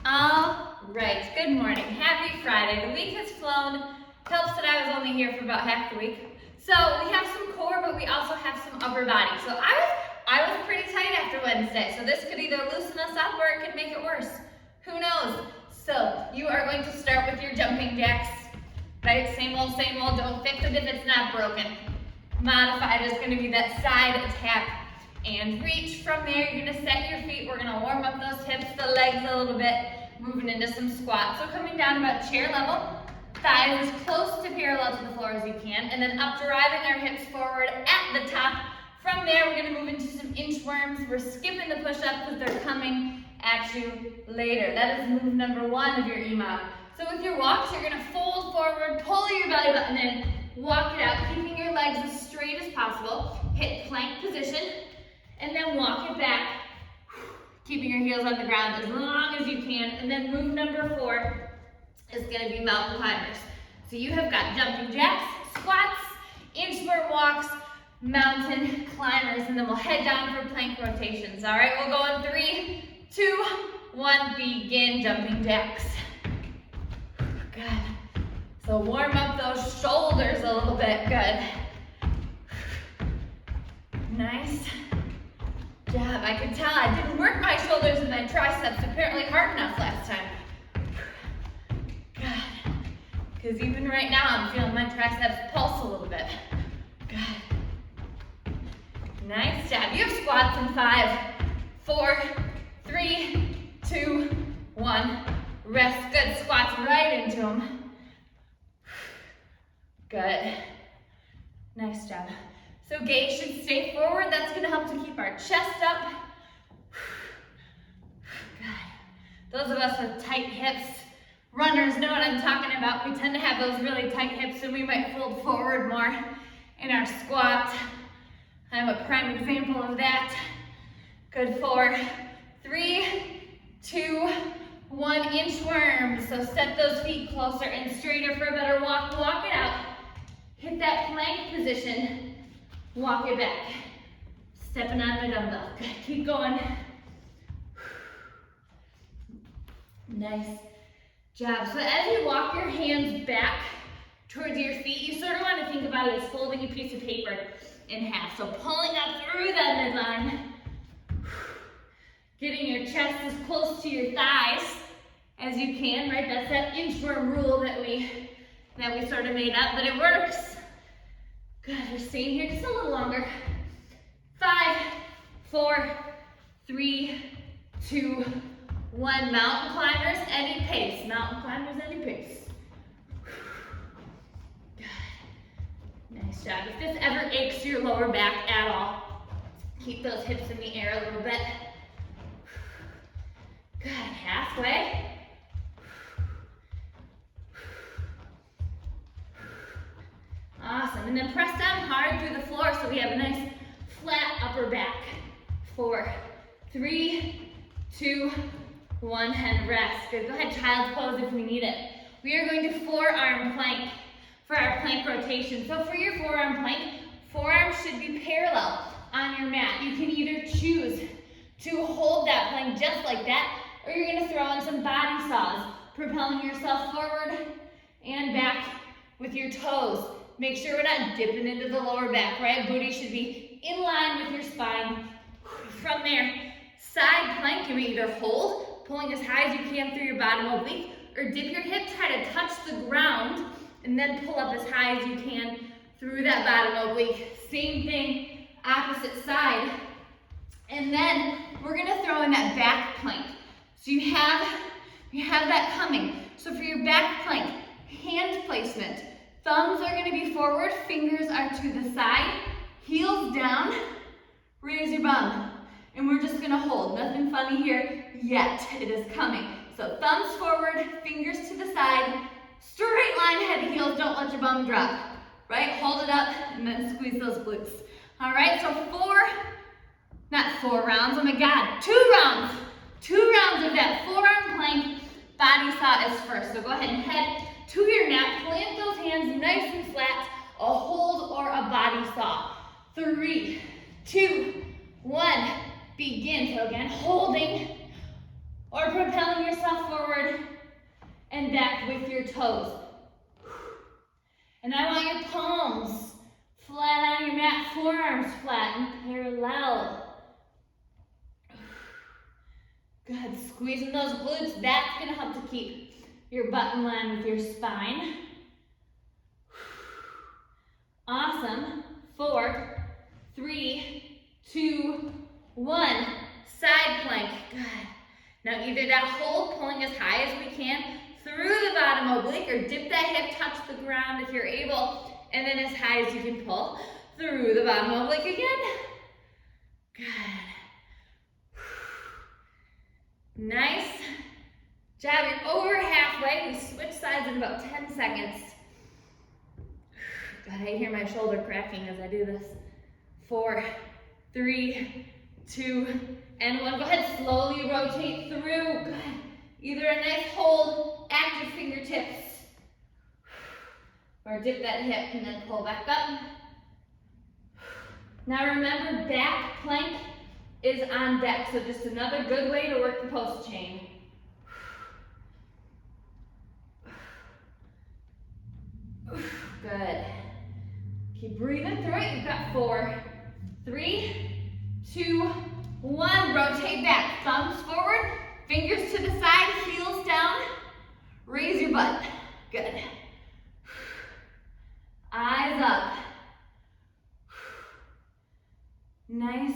All right, good morning. Happy Friday. The week has flown. Helps that I was only here for about half the week. So we have some core, but we also have some upper body. So I was pretty tight after Wednesday. So this could either loosen us up or it could make it worse. Who knows? So you are going to start with your jumping jacks. Right? Same old, don't fix it if it's not broken. Modified is going to be that side tap and reach. From there, you're going to set your feet. We're going to warm up those hips, the legs a little bit, moving into some squats. So coming down about chair level, thighs as close to parallel to the floor as you can, and then up driving our hips forward at the top. From there, we're going to move into some inchworms. We're skipping the push-up because they're coming at you later. That is move number 1 of your EMOM. So with your walks, you're going to fold forward, pull your belly button in, walk it out, keeping your legs as straight as possible. Hit plank position, and then walk it back, keeping your heels on the ground as long as you can. And then move number 4 is going to be mountain climbers. So you have got jumping jacks, squats, inchworm walks, mountain climbers, and then we'll head down for plank rotations. All right, we'll go in 3, 2, 1, begin jumping jacks. Good. So warm up those shoulders a little bit. Good. Nice job. I could tell I didn't work my shoulders and my triceps apparently hard enough last time. Good. Because even right now I'm feeling my triceps pulse a little bit. Good. Nice job. You have squats in 5, 4, 3, 2, 1. Rest. Good. Squats right into them. Good. Nice job. So gaze should stay forward. That's going to help to keep our chest up. Good. Those of us with tight hips, runners know what I'm talking about. We tend to have those really tight hips and we might fold forward more in our squat. I have a prime example of that. Good. 4, 3, 2, 1. Inchworm. So step those feet closer and straighter for a better walk. Walk it out. Hit that plank position. Walk it back. Stepping on my dumbbell. Good. Keep going. Nice job. So as you walk your hands back towards your feet, you sort of want to think about it as folding a piece of paper in half. So pulling up through that midline. Getting your chest as close to your thighs as you can, right? That's that inchworm rule that we sort of made up, but it works. Good, we're staying here just a little longer. 5, 4, 3, 2, 1. Mountain climbers, any pace. Mountain climbers, any pace. Good. Nice job. If this ever aches your lower back at all, keep those hips in the air a little bit. Good. Halfway. Awesome. And then press down hard through the floor so we have a nice flat upper back. 4, 3, 2, 1, and rest. Good. Go ahead, child's pose if we need it. We are going to forearm plank for our plank rotation. So for your forearm plank, forearms should be parallel on your mat. You can either choose to hold that plank just like that, or you're going to throw in some body saws, propelling yourself forward and back with your toes. Make sure we're not dipping into the lower back, right? Booty should be in line with your spine. From there, side plank, you may either hold, pulling as high as you can through your bottom oblique, or dip your hip, try to touch the ground, and then pull up as high as you can through that bottom oblique. Same thing, opposite side. And then we're gonna throw in that back plank. So you have that coming. So for your back plank, hand placement. Thumbs are going to be forward, fingers are to the side, heels down, raise your bum. And we're just going to hold. Nothing funny here yet. It is coming. So thumbs forward, fingers to the side, straight line head to heels, don't let your bum drop. Right? Hold it up and then squeeze those glutes. All right, so 4 rounds, oh my God, 2 rounds. 2 rounds of that forearm plank, body saw is first. So go ahead and head to your mat, plant those hands nice and flat, a hold or a body saw. 3, 2, 1, begin. So again, holding or propelling yourself forward. and back with your toes. And I want your palms flat on your mat, forearms flat and parallel. Good, squeezing those glutes. That's gonna help to keep your butt in line with your spine. Awesome. 4, 3, 2, 1. Side plank. Good. Now either that hold, pulling as high as we can through the bottom oblique, or dip that hip, touch the ground if you're able, and then as high as you can pull through the bottom oblique again. Good. Nice job. You're over halfway. We switch sides in about 10 seconds. God, I hear my shoulder cracking as I do this. 4, 3, 2, and 1. Go ahead, slowly rotate through. Good. Either a nice hold, active fingertips, or dip that hip and then pull back up. Now remember, back plank is on deck, so just another good way to work the post chain. Good. Keep breathing through it. You've got 4, 3, 2, 1. Rotate back. Thumbs forward, fingers to the side, heels down. Raise your butt. Good. Eyes up. Nice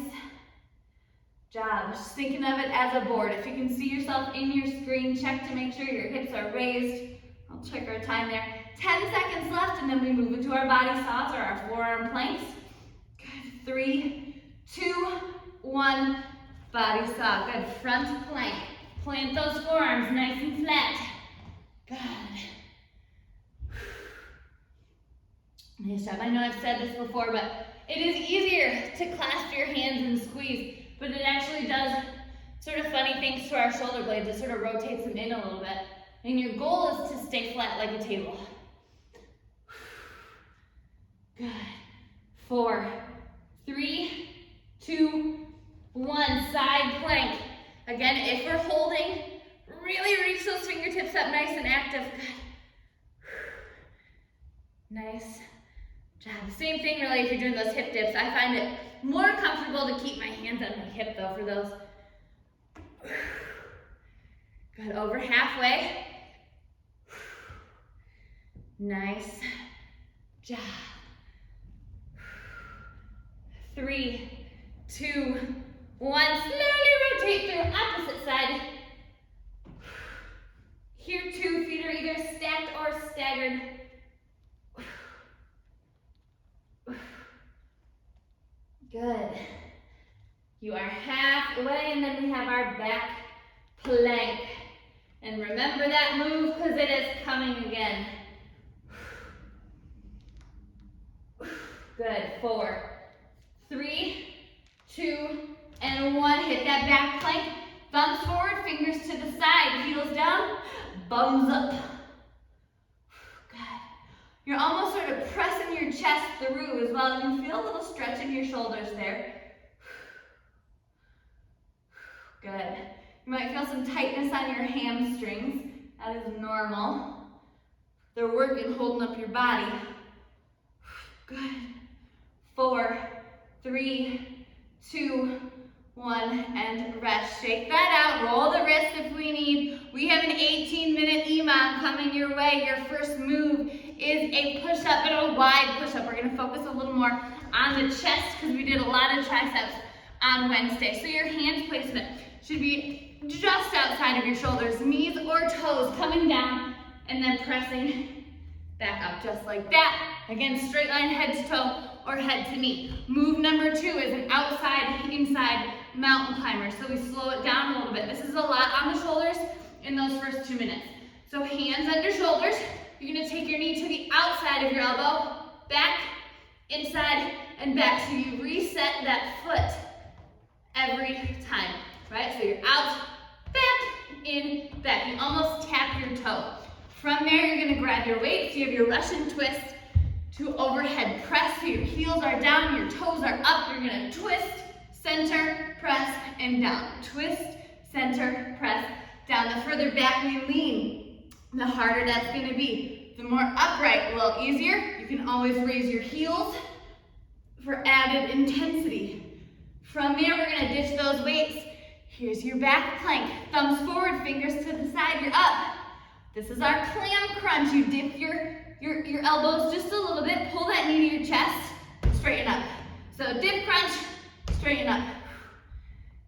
job. Just thinking of it as a board. If you can see yourself in your screen, check to make sure your hips are raised. I'll check our time there. 10 seconds left, and then we move into our body saws or our forearm planks. Good. 3, 2, 1. Body saw. Good. Front plank. Plant those forearms nice and flat. Good. Nice job. I know I've said this before, but it is easier to clasp your hands and squeeze, but it actually does sort of funny things to our shoulder blades. It sort of rotates them in a little bit. And your goal is to stay flat like a table. Good. 4, 3, 2, 1. Side plank. Again, if we're holding, really reach those fingertips up nice and active. Good. Nice job. Same thing really if you're doing those hip dips. I find it more comfortable to keep my hands on my hip though for those. Good. Over halfway. Nice job. 3, 2, 1. Slowly rotate through opposite side. Here 2 feet are either stacked or staggered. Good. You are halfway, and then we have our back plank. And remember that move because it is coming again. Good. 4, 3, 2, and 1. Hit that back plank. Thumbs forward, fingers to the side, heels down, bums up. Good. You're almost sort of pressing your chest through as well. You can feel a little stretch in your shoulders there. Good. You might feel some tightness on your hamstrings. That is normal. They're working, holding up your body. Good. 4, 3, 2, 1, and rest. Shake that out. Roll the wrist if we need. We have an 18-minute EMOM coming your way. Your first move is a push-up and a wide push-up. We're going to focus a little more on the chest because we did a lot of triceps on Wednesday. So your hand placement should be just outside of your shoulders, knees or toes coming down, and then pressing back up just like that. Again, straight line head to toe or head to knee. Move number 2 is an outside, inside mountain climber. So we slow it down a little bit. This is a lot on the shoulders in those first 2 minutes. So hands under shoulders. You're gonna take your knee to the outside of your elbow, back, inside, and back. So you reset that foot every time, right? So you're out, back, in, back. You almost tap your toe. From there, you're gonna grab your weight. So you have your Russian twist to overhead press. So your heels are down, your toes are up. You're gonna twist, center, press, and down. Twist, center, press, down. The further back we lean, the harder that's gonna be. The more upright, a little easier. You can always raise your heels for added intensity. From there, we're gonna ditch those weights. Here's your back plank. Thumbs forward, fingers to the side, you're up. This is our clam crunch. You dip your elbows just a little bit, pull that knee to your chest, straighten up. So dip, crunch, straighten up.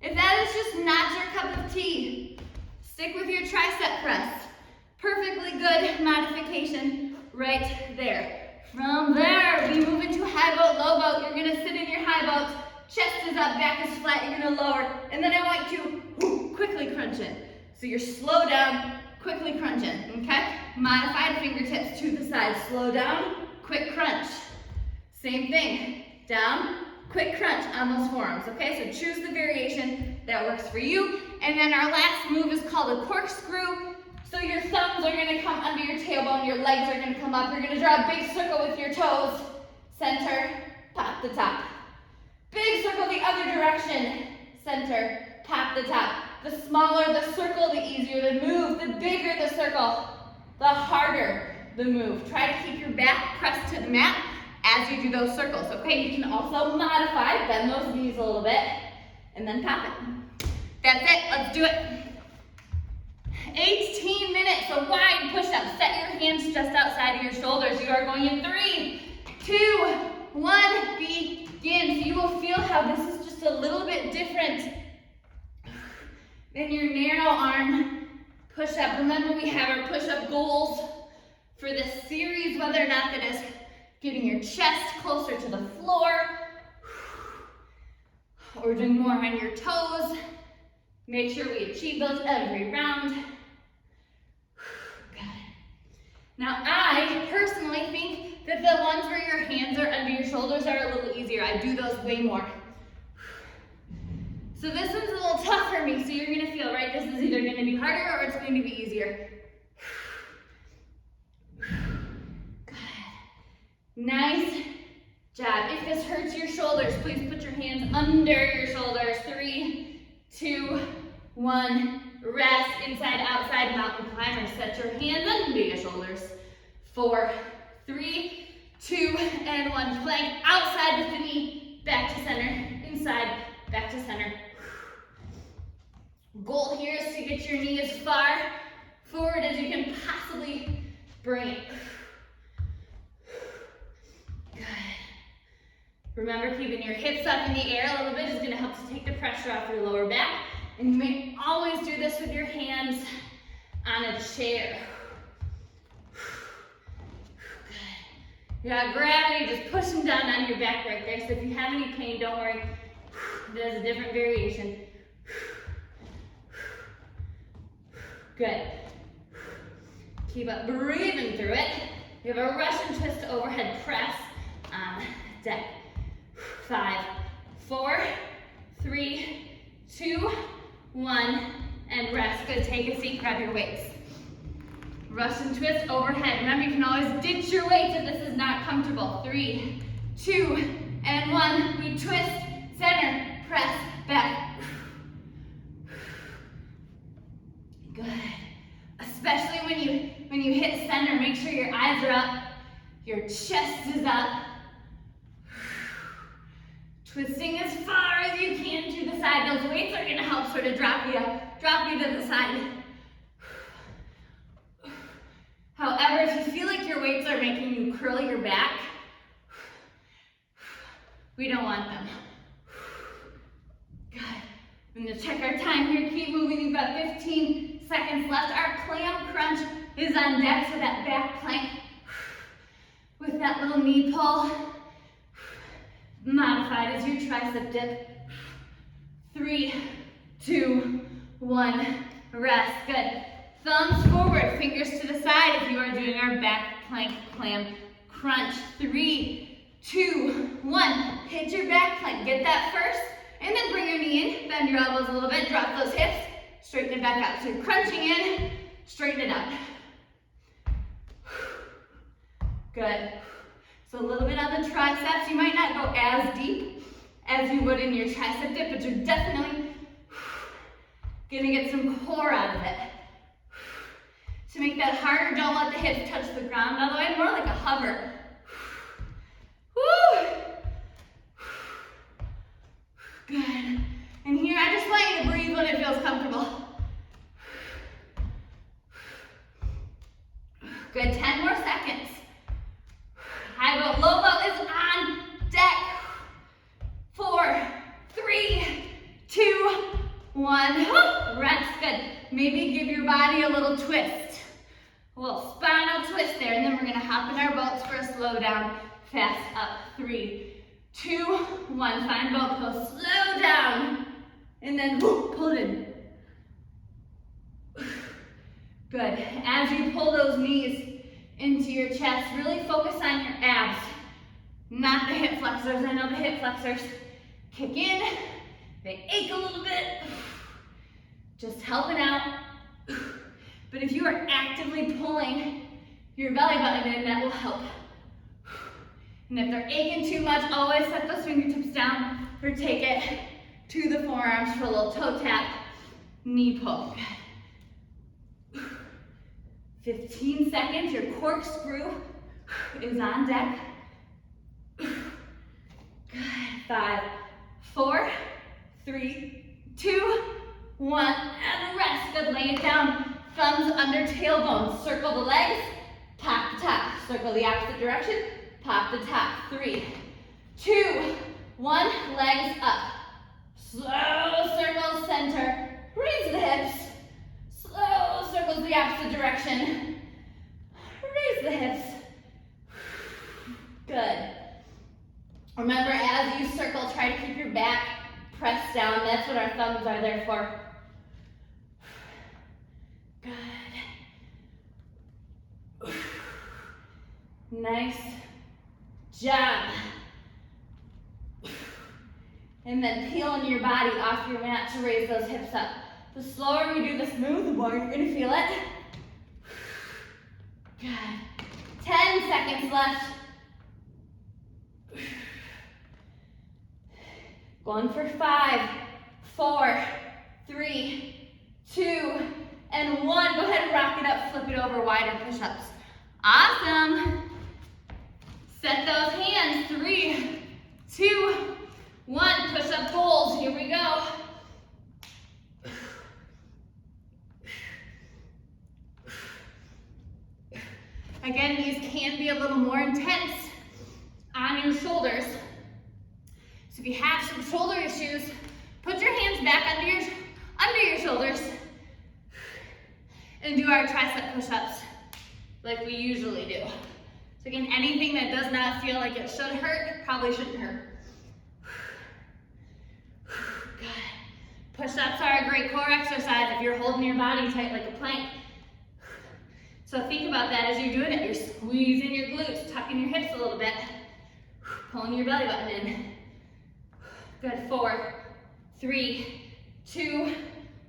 If that is just not your cup of tea, stick with your tricep press. Perfectly good modification right there. From there, we move into high boat, low boat. You're gonna sit in your high boat, chest is up, back is flat, you're gonna lower, and then I want you to quickly crunch in. So you're slow down, quickly crunch in, okay? Modified fingertips to the side, slow down, quick crunch. Same thing, down, quick crunch on those forearms, okay? So choose the variation that works for you. And then our last move is called a corkscrew. So your thumbs are gonna come under your tailbone, your legs are gonna come up. You're gonna draw a big circle with your toes, center, pop the top. Big circle the other direction, center, pop the top. The smaller the circle, the easier the move. The bigger the circle, the harder the move. Try to keep your back pressed to the mat as you do those circles, okay? You can also modify, bend those knees a little bit, and then pop it. That's it, let's do it. 18 minutes, a wide push-up. Set your hands just outside of your shoulders. You are going in 3, 2, 1, begin. So you will feel how this is just a little bit different than your narrow arm push-up. Remember, we have our push-up goals for this series, whether or not that is getting your chest closer to the floor, or doing more on your toes. Make sure we achieve those every round. Got it. Now, I personally think that the ones where your hands are under your shoulders are a little easier. I do those way more. So this one's a little tough for me, so you're gonna feel, right, this is either gonna be harder or it's going to be easier. Good. Nice job. If this hurts your shoulders, please put your hands under your shoulders. 3, 2, 1, rest, inside, outside, mountain climber. Set your hands under your shoulders. 4, 3, 2, and 1. Plank outside with the knee, back to center, inside, back to center. Goal here is to get your knee as far forward as you can possibly bring it. Good. Remember, keeping your hips up in the air a little bit is going to help to take the pressure off your lower back. And you may always do this with your hands on a chair. Good. You got gravity just pushing down on your back right there. So if you have any pain, don't worry. There's a different variation. Good. Keep up breathing through it. You have a Russian twist overhead press on deck. 5, 4, 3, 2, 1, and rest. Good, take a seat, grab your weights. Russian twist overhead. Remember, you can always ditch your weights if this is not comfortable. 3, 2, and 1. We twist, center, press, back. Good. Especially when you hit center, make sure your eyes are up, your chest is up. Twisting as far as you can to the side. Those weights are gonna help sort of drop you to the side. However, if you feel like your weights are making you curl your back, we don't want them. Good. I'm gonna check our time here. Keep moving. You've got 15 seconds left. Our clam crunch is on deck, so that back plank with that little knee pull. Modified as your tricep dip. 3, 2, 1, rest. Good. Thumbs forward, fingers to the side if you are doing our back plank clam crunch. 3, 2, 1. Hit your back plank. Get that first, and then bring your knee in. Bend your elbows a little bit. Drop those hips. Straighten it back out. So you're crunching in, straighten it out. Good. So a little bit on the triceps. You might not go as deep as you would in your tricep dip, but you're definitely gonna get some core out of it. To make that harder, don't let the hips touch the ground all the way, more like a hover. Woo! Good. And here, I just want you to breathe when it feels comfortable. Good, 10 more seconds. High boat, low boat is on deck. 4, 3, 2, 1. Rest, good. Maybe give your body a little twist. A little spinal twist there, and then we're gonna hop in our boats for a slow down. Fast up, 3, 2, 1. Find boat pose, slow down. And then pull it in. Good. As you pull those knees into your chest, really focus on your abs, not the hip flexors. I know the hip flexors kick in, they ache a little bit. Just helping out. But if you are actively pulling your belly button in, that will help. And if they're aching too much, always set those fingertips down or take it to the forearms for a little toe tap, knee pull. 15 seconds, your corkscrew is on deck. Good. 5, 4, 3, 2, 1, and rest. Good, lay it down. Thumbs under tailbone. Circle the legs, pop the top. Circle the opposite direction, pop the top. 3, 2, 1, legs up. Slow circles center. Raise the hips. Slow circles the opposite direction. Raise the hips. Good. Remember, as you circle, try to keep your back pressed down. That's what our thumbs are there for. Good. Nice job. And then peeling your body off your mat to raise those hips up. The slower we do this move, the more you're gonna feel it. Good. 10 seconds left. Going for 5, 4, 3, 2, and 1. Go ahead and rock it up, flip it over, wider push-ups. Awesome. Set those hands. 3, 2, 1. Push-up pulls. Here we go. Again, these can be a little more intense on your shoulders. So if you have some shoulder issues, put your hands back under your shoulders and do our tricep push-ups like we usually do. So again, anything that does not feel like it should hurt, probably shouldn't hurt. Good. Push-ups are a great core exercise if you're holding your body tight like a plank. So think about that as you're doing it. You're squeezing your glutes, tucking your hips a little bit, pulling your belly button in. Good. 4, 3, 2,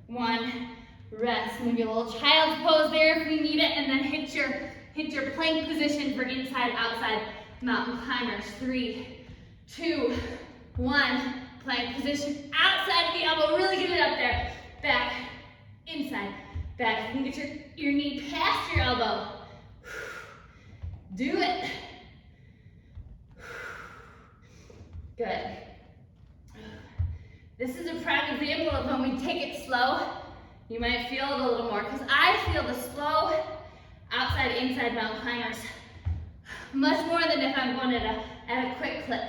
1. Rest. Maybe a little child's pose there if we need it, and then hit your plank position for inside, outside mountain climbers. 3, 2, 1. Plank position outside of the elbow. Really get it up there. Back, inside, back. You can get your knee past your elbow. Do it. Good. This is a prime example of when we take it slow, you might feel it a little more, because I feel the slow outside, inside mountain climbers much more than if I'm going at a quick clip.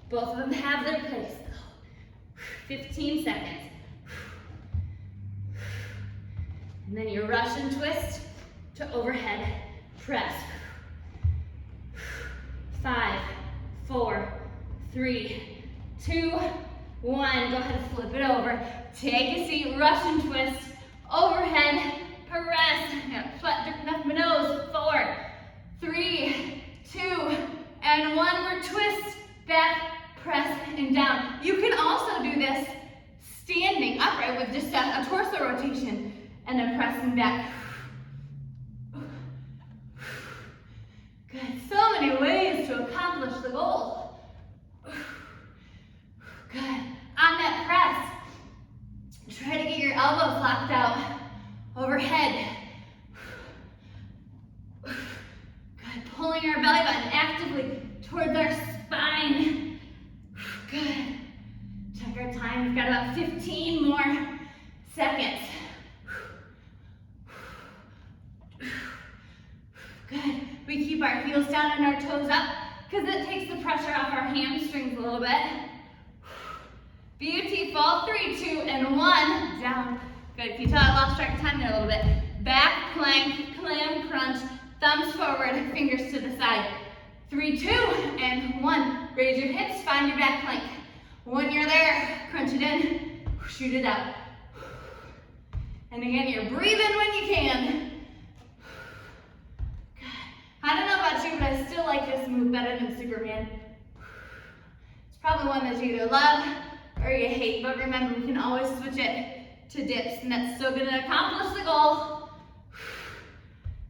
Both of them have their place though. 15 seconds. And then your Russian twist to overhead press. 5, 4, 3, 2, 1. Go ahead and flip it over. Take a seat, Russian twist, overhead press. Got sweat dripping off my nose. 4, 3, 2, and 1. We're twist, back, press, and down. You can also do this standing upright with just a torso rotation and then pressing back. Good. So many ways to accomplish the goal. Good. On that press, try to get your elbow locked out overhead. Good, pulling our belly button actively towards our spine. Good. Check our time, we've got about 15 more seconds. Good, we keep our heels down and our toes up because it takes the pressure off our hamstrings a little bit. Beautiful, 3, 2, and 1, down. Good, can you tell I lost track of time there a little bit? Back plank, clam crunch, thumbs forward, fingers to the side. 3, 2, and 1. Raise your hips, find your back plank. When you're there, crunch it in, shoot it out. And again, you're breathing when you can. Good. I don't know about you, but I still like this move better than Superman. It's probably one that you either love or you hate, but remember, we can always switch it to dips, and that's still gonna accomplish the goal.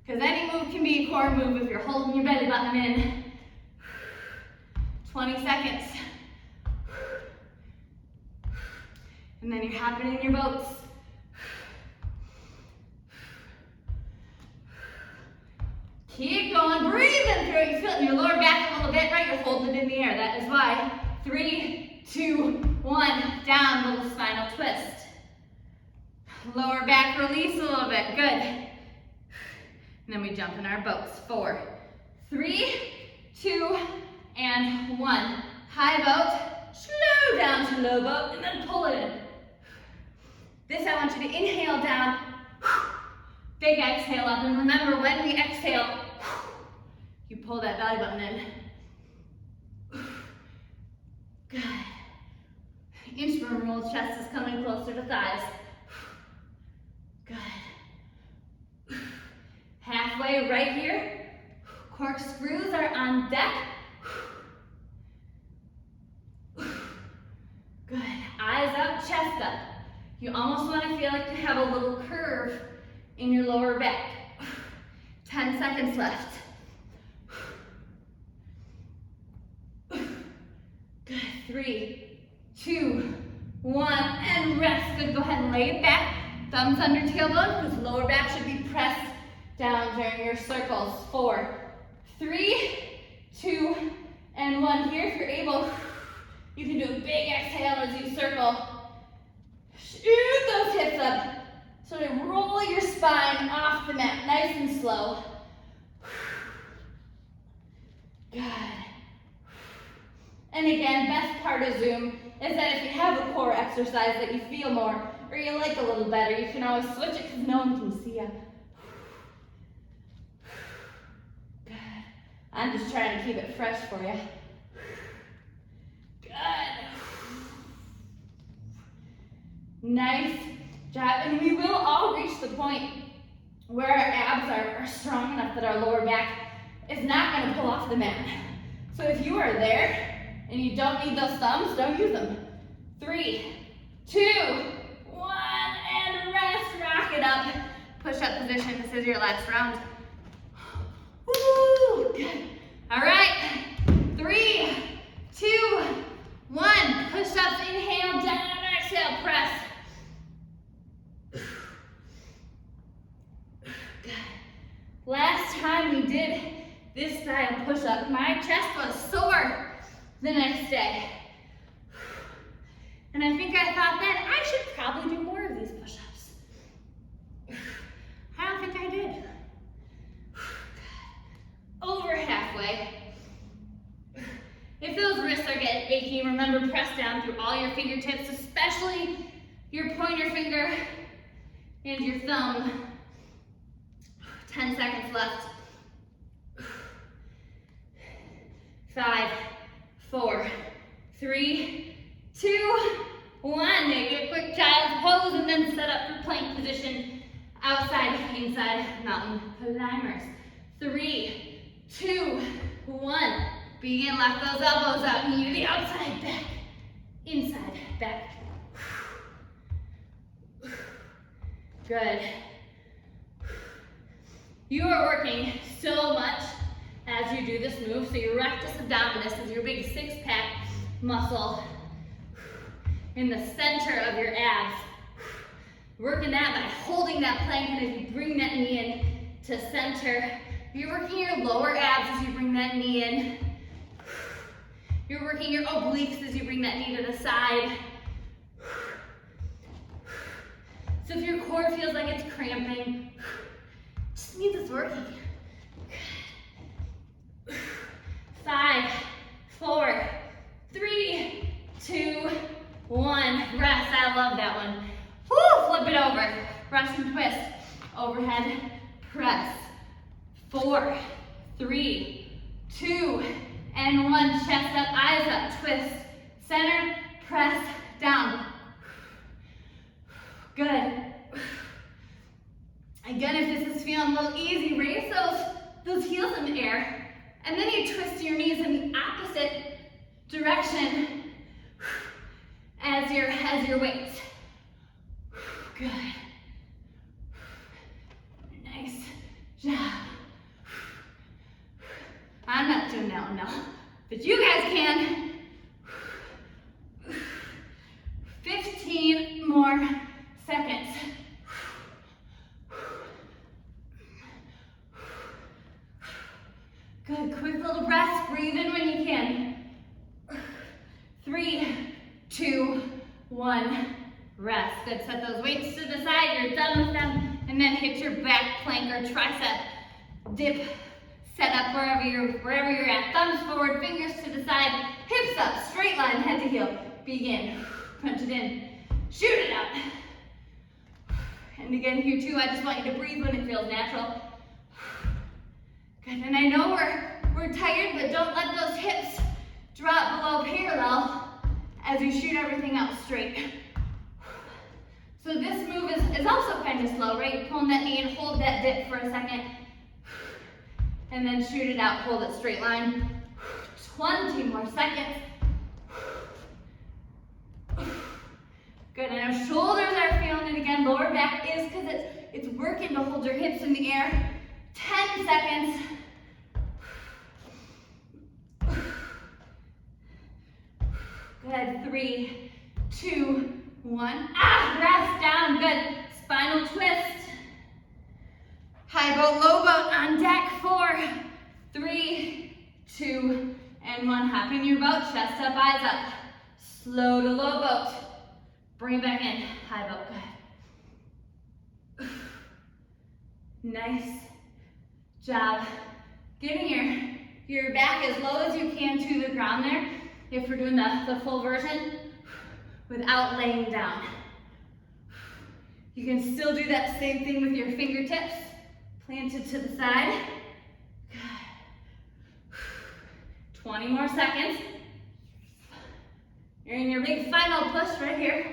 Because any move can be a core move if you're holding your belly button in. 20 seconds. And then you're hopping in your boats. Keep going, breathing through it. You feel it in your lower back a little bit, right? You're holding it in the air. That is why. 3, 2, 1, down, little spinal twist. Lower back release a little bit, good. And then we jump in our boats. 4, 3, 2, and 1. High boat, slow down to low boat, and then pull it in. This, I want you to inhale down, big exhale up, and remember when we exhale, you pull that belly button in. Good. Inchworm roll, chest is coming closer to thighs. Good. Halfway right here. Corkscrews are on deck. Good. Eyes up, chest up. You almost want to feel like you have a little curve in your lower back. 10 seconds left. Good. 3, 2, 1, and rest. Good. Go ahead and lay it back. Thumbs under tailbone, because lower back should be pressed down during your circles. 4, 3, 2, and 1. Here, if you're able, you can do a big exhale as you circle. Shoot those hips up. So to roll your spine off the mat, nice and slow. Good. And again, best part of Zoom is that if you have a core exercise that you feel more or you like a little better, you can always switch it because no one can see you. Good. I'm just trying to keep it fresh for you. Good. Nice job. And we will all reach the point where our abs are strong enough that our lower back is not going to pull off the mat. So if you are there and you don't need those thumbs, don't use them. 3, 2, 1, and rest. Rock it up. Push up position. This is your last round. Woo! Good. All right. 3, 2, 1. Push ups. Inhale down. Exhale. Press. Good. Last time we did this style push up, my chest was sore the next day. And I think I thought that I should probably do more of these push-ups. I don't think I did. Over halfway. If those wrists are getting achy, remember press down through all your fingertips, especially your pointer finger and your thumb. 10 seconds left. 5, 4, 3, 2, 1. Maybe a quick child's pose and then set up for plank position. Outside, inside, mountain climbers. 3, 2, 1. Begin, lock those elbows out. Knee to the outside, back, inside, back. Good. You are working so much as you do this move. So your rectus abdominis is your big six-pack muscle in the center of your abs. Working that by holding that plank, and as you bring that knee in to center, you're working your lower abs as you bring that knee in. You're working your obliques as you bring that knee to the side. So if your core feels like it's cramping, just means it's working. 5, 4, 3, 2, 1. Rest. I love that one. Woo! Flip it over. Russian twist. Overhead press. 4, 3, 2, and 1. Chest up, eyes up. Twist. Center. Press. Down. Good. Again, if this is feeling a little easy, raise those heels in the air. And then you twist your knees in the opposite direction as your weight. Good. Nice job. I'm not doing that one now, but you guys can. 15 more seconds. Good, quick little breaths, breathe in when you can. 3, 2, 1, rest. Good, set those weights to the side, you're done with them, and then hit your back plank or tricep dip. Set up wherever you're at. Thumbs forward, fingers to the side, hips up, straight line, head to heel. Begin, punch it in, shoot it out. And again here too, I just want you to breathe when it feels natural. Good, and I know we're tired, but don't let those hips drop below parallel as you shoot everything out straight. So this move is also kind of slow, right? You're pulling that knee and hold that dip for a second. And then shoot it out, hold it straight line. 20 more seconds. Good, and our shoulders are feeling it again. Lower back is because it's working to hold your hips in the air. 10 seconds. Good, 3, 2, 1. Rest down, good. Spinal twist. High boat, low boat on deck. 4, 3, 2, and 1. Hop in your boat, chest up, eyes up. Slow to low boat. Bring it back in, high boat, good. Nice job. Getting your back as low as you can to the ground there, if we're doing the full version, without laying down. You can still do that same thing with your fingertips, planted to the side. Good. 20 more seconds. You're in your big final push right here.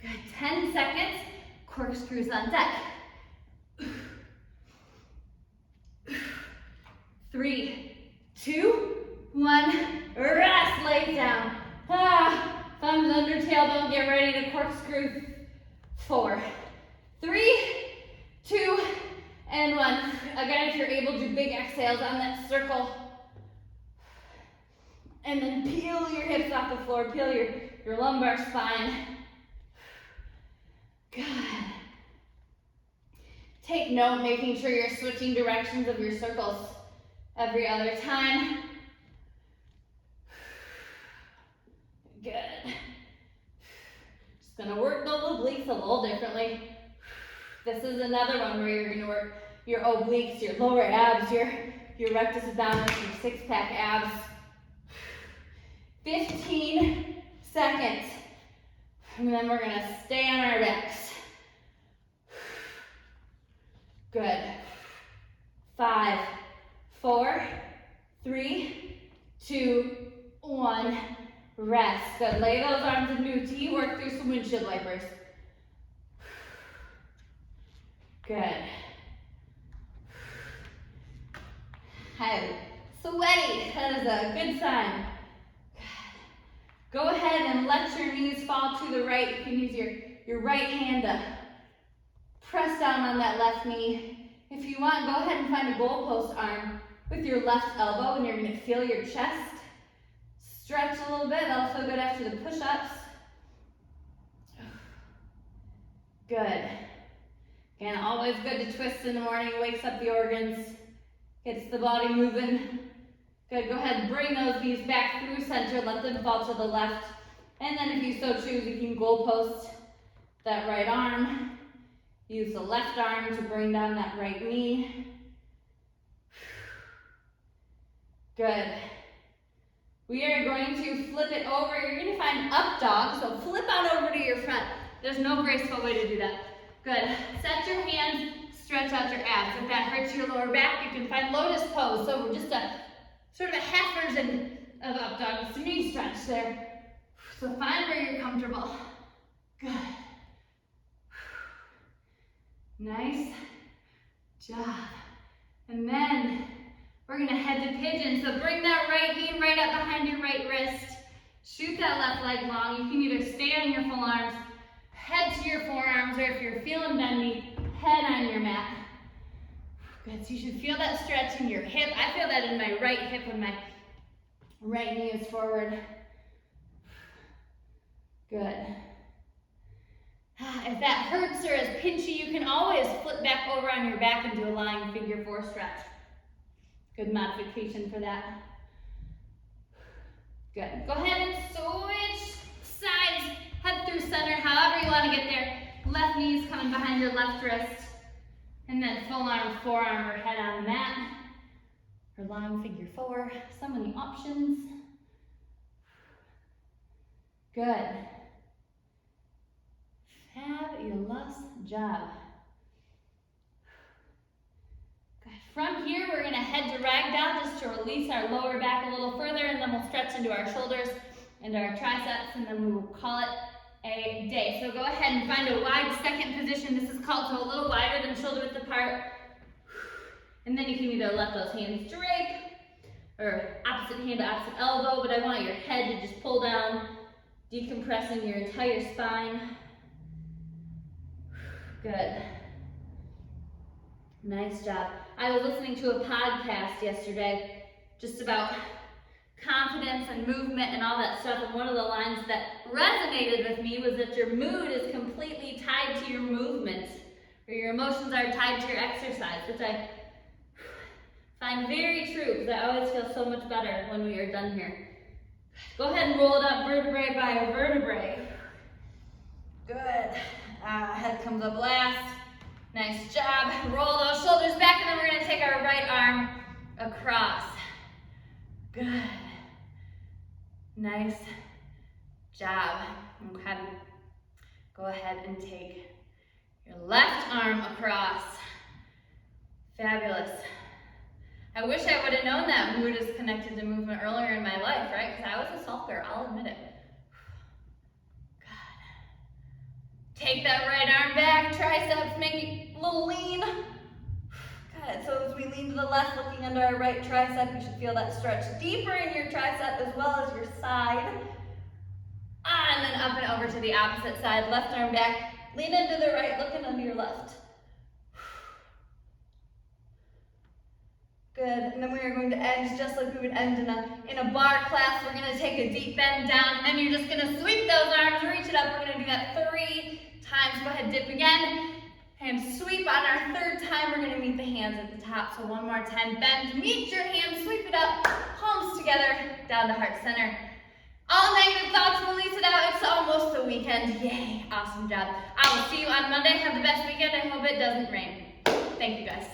Good, 10 seconds. Corkscrews on deck. 3, 2, 1, rest, lay down. Thumbs under tailbone, get ready to corkscrew. 4, 3, 2, and 1. Again, if you're able, do big exhales on that circle. And then peel your hips off the floor, peel your lumbar spine. Good. Take note, making sure you're switching directions of your circles every other time. Good. Just gonna work those obliques a little differently. This is another one where you're gonna work your obliques, your lower abs, your rectus abdominis, your six-pack abs. 15 seconds. And then we're gonna stay on our backs. Good. 5, 4, 3, 2, 1. Rest. Good. Lay those arms into a T. Work through some windshield wipers. Good. Sweaty. That is a good sign. Go ahead and let your knees fall to the right. You can use your right hand to press down on that left knee. If you want, go ahead and find a goalpost arm with your left elbow, and you're going to feel your chest stretch a little bit. That'll feel good after the push-ups. Good. Again, always good to twist in the morning, wakes up the organs, gets the body moving. Good, go ahead and bring those knees back through center, let them fall to the left. And then if you so choose, you can goalpost that right arm. Use the left arm to bring down that right knee. Good. We are going to flip it over. You're going to find up dog, so flip on over to your front. There's no graceful way to do that. Good. Set your hands, stretch out your abs. If that hurts your lower back, you can find lotus pose. So we're just a sort of a half version of up dog. It's a knee stretch there. So find where you're comfortable. Good. Nice job. And then we're gonna head to pigeon. So bring that right knee right up behind your right wrist. Shoot that left leg long. You can either stay on your full arms, head to your forearms, or if you're feeling bendy, head on your mat. Good, so you should feel that stretch in your hip. I feel that in my right hip when my right knee is forward. Good. If that hurts or is pinchy, you can always flip back over on your back and do a lying figure 4 stretch. Good modification for that. Good. Go ahead and switch sides, head through center, however you want to get there. Left knee's coming behind your left wrist. And then full arm, forearm, or head on the mat. Or lying figure 4. So many options. Good. Fabulous job. Good. From here, we're going to head to ragdoll just to release our lower back a little further, and then we'll stretch into our shoulders and our triceps, and then we will call it a day. So go ahead and find a wide second position. This is called so a little wider than shoulder width apart. And then you can either let those hands drape or opposite hand to opposite elbow, but I want your head to just pull down, decompressing your entire spine. Good. Nice job. I was listening to a podcast yesterday just about confidence and movement and all that stuff, and one of the lines that resonated with me was that your mood is completely tied to your movement, or your emotions are tied to your exercise, which I find very true because I always feel so much better when we are done here. Go ahead and roll it up vertebrae by vertebrae. Good. Head comes up last. Nice job. Roll those shoulders back, and then we're going to take our right arm across. Good. Nice job. Okay. Go ahead and take your left arm across. Fabulous. I wish I would have known that mood is connected to movement earlier in my life, right? Because I was a sulker, I'll admit it. Good. Take that right arm back, triceps, make it a little lean. Good, so as we lean to the left, looking under our right tricep, you should feel that stretch deeper in your tricep as well as your side. And then up and over to the opposite side, left arm back, lean into the right, looking under your left. Good, and then we are going to end just like we would end in a bar class. We're going to take a deep bend down, and then you're just going to sweep those arms, reach it up. We're going to do that 3 times. Go ahead, dip again, and sweep. On our 3rd time, we're going to meet the hands at the top. So one more time, bend, meet your hands, sweep it up, palms together, down to heart center. All negative thoughts, release it out. It's almost the weekend. Yay, awesome job. I will see you on Monday. Have the best weekend. I hope it doesn't rain. Thank you, guys.